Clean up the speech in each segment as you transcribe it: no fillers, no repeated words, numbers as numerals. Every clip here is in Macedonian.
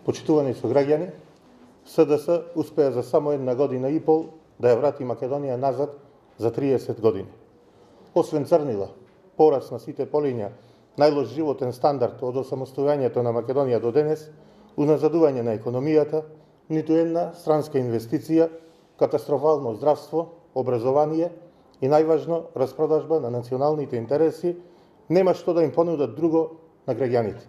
Почитувани сограѓани, СДС успеа за само една година и пол да ја врати Македонија назад за 30 години. Освен црнила, порас на сите полиња, најлош животен стандард од осамостојањето на Македонија до денес, уназадување на економијата, ниту една странска инвестиција, катастрофално здравство, образование и најважно распродажба на националните интереси, нема што да им понудат друго на граѓаните.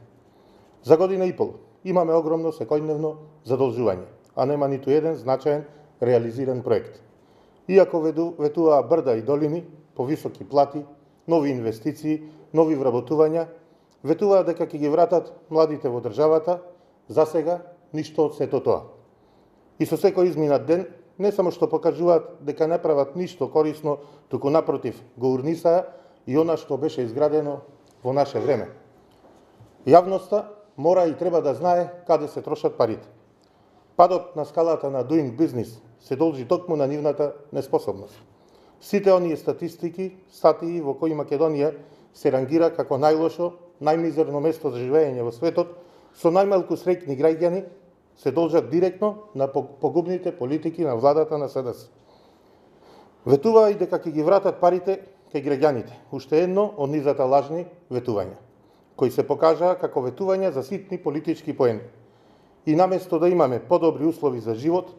За година и пол имаме огромно секојдневно задолжување, а нема ниту еден значаен реализиран проект. Иако ветуваа брда и долини, повисоки плати, нови инвестиции, нови вработувања, ветуваа дека ќе ги вратат младите во државата, засега ништо од сето тоа. И со секој изминат ден, не само што покажуваат дека не прават ништо корисно, туку напротив го урнисаа и она што беше изградено во наше време. Јавноста мора и треба да знае каде се трошат парите. Падот на скалата на doing business се должи токму на нивната неспособност. Сите оние статии во кои Македонија се рангира како најлошо, најмизерно место за живење во светот, со најмалку среќни граѓани, се должат директно на погубните политики на владата на СДС. Ветуваа и дека ќе ги вратат парите кај граѓаните, уште едно од низата лажни ветувања, кои се покажаа како ветувања за ситни политички поени. И наместо да имаме подобри услови за живот,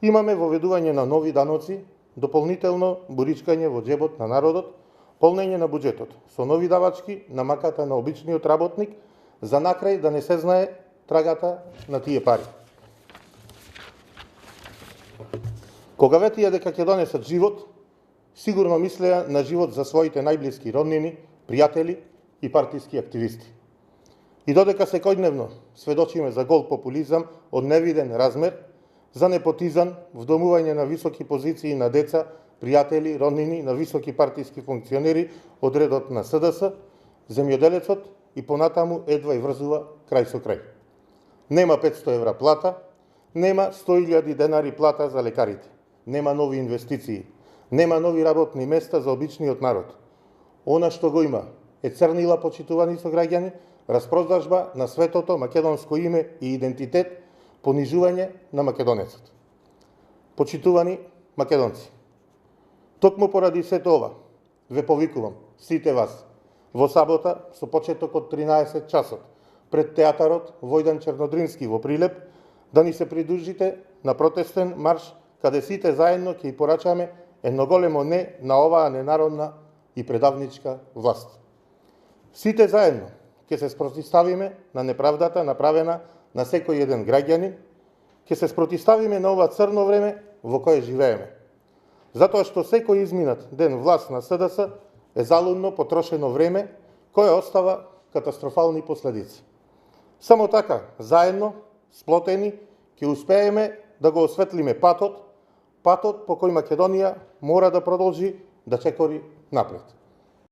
имаме воведување на нови даноци, дополнително буричкање во џебот на народот, полнење на буџетот со нови давачки на маката на обичниот работник, за накрај да не се знае трагата на тие пари. Кога ветија дека ќе донесат живот, сигурно мислеа на живот за своите најблиски роднини, пријатели и партиски активисти. И додека секојдневно сведочиме за гол популизам од невиден размер, за непотизам, вдомување на високи позиции на деца, пријатели, роднини, на високи партиски функционери од редот на СДС, земјоделецот и понатаму едва и врзува крај со крај. Нема 500 евра плата, нема 100.000 денари плата за лекарите, нема нови инвестиции, нема нови работни места за обичниот народ. Она што го има е црнила, почитувани сограѓани, распродажба на светото македонско име и идентитет, понижување на македонецот. Почитувани македонци, токму поради сето ова, ве повикувам сите вас во сабота со почеток од 13 часот пред театарот Војдан Чернодрински во Прилеп да ни се придружите на протестен марш каде сите заедно ќе и порачаме едно големо не на оваа ненародна и предавничка власт. Сите заедно ќе се спротивставиме на неправдата направена на секој еден граѓанин, ќе се спротивставиме на ова црно време во кое живееме. Затоа што секој изминат ден власт на СДС е залудно потрошено време кое остава катастрофални последици. Само така, заедно, сплотени, ќе успееме да го осветлиме патот по кој Македонија мора да продолжи да чекори напред.